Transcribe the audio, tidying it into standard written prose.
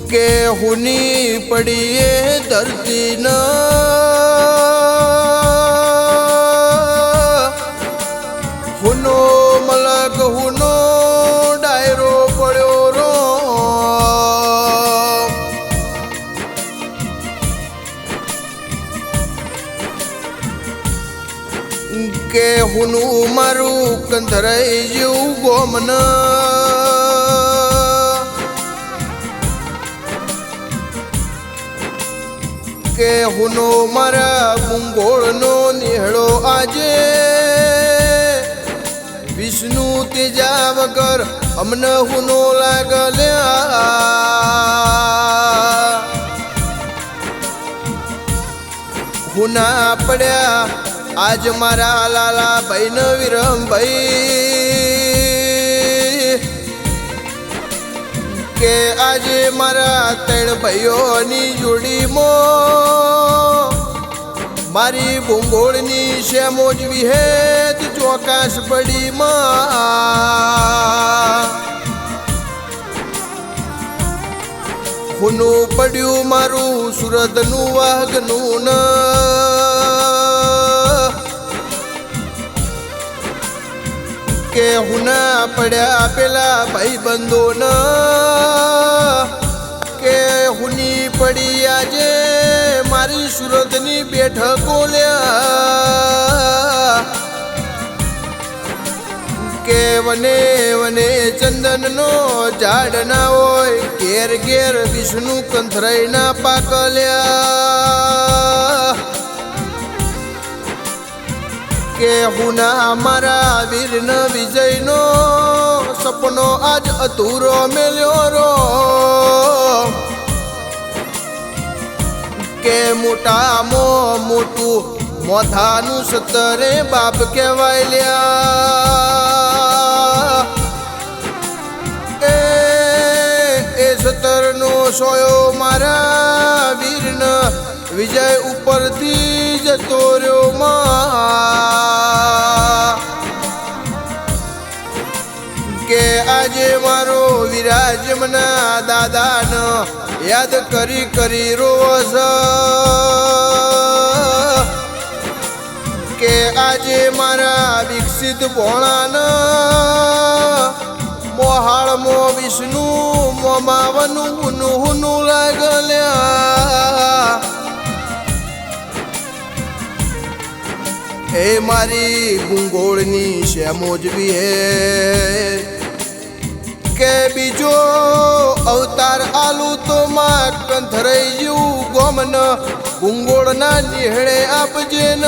કે હુની પડીએ ધરતી ન હુનો મલક હુનો ડાયરો પડ્યો રો કે હુનું મારું કંધરાઈ જેવું ગોમન કે હુનો મારા ગુંગોળનો નિહળો આજે વિષ્ણુ તેજા વગર અમને હુનો લાગલ્યા હુના પડ્યા આજ મારા લાલા ભાઈ ન વિરમ ભાઈ કે આજે મારા ત્રણ ભાઈઓની જોડીમાં મારી ભૂંગોળની શેમોજ વિહેત ચોકાશ પડીમાં હુનું પડ્યું મારું સુરતનું વાઘનું ન કે હુના પડ્યા પેલા ભાઈ બંધો ન કે હુની પડી આજે મારી સુરતની બેઠકો લ્યા કે વને વને ચંદનનો ઝાડ ના હોય ઘેર ઘેર વિષ્ણુ કંથરાઈ ના પાકલ્યા કે હુના મારા વીરન વિજયનો સપનો આજ અધૂરો મેલ્યો રો કે મોટામાં મોટું મોથાનું સતરે બાપ કહેવાય લ્યા એ સતરનો સોયો મારા વીરન વિજય ઉપરથી જતો રહ્યો માં કે આજે મારો વિરાજમના દાદાને યાદ કરી કરી રોજ કે આજે મારા વિકસિત ભોળાના મોહાળમાં વિષ્ણુ મોમાવાનું હુનું હુનું લાગલ્યા હે મારી ગુંગોળની શેમોજવી હે કે બીજો અવતાર આલુ તો માં કંથરાઈ જેવું ગોમન ગુંગોળના નિહળે આપજે ન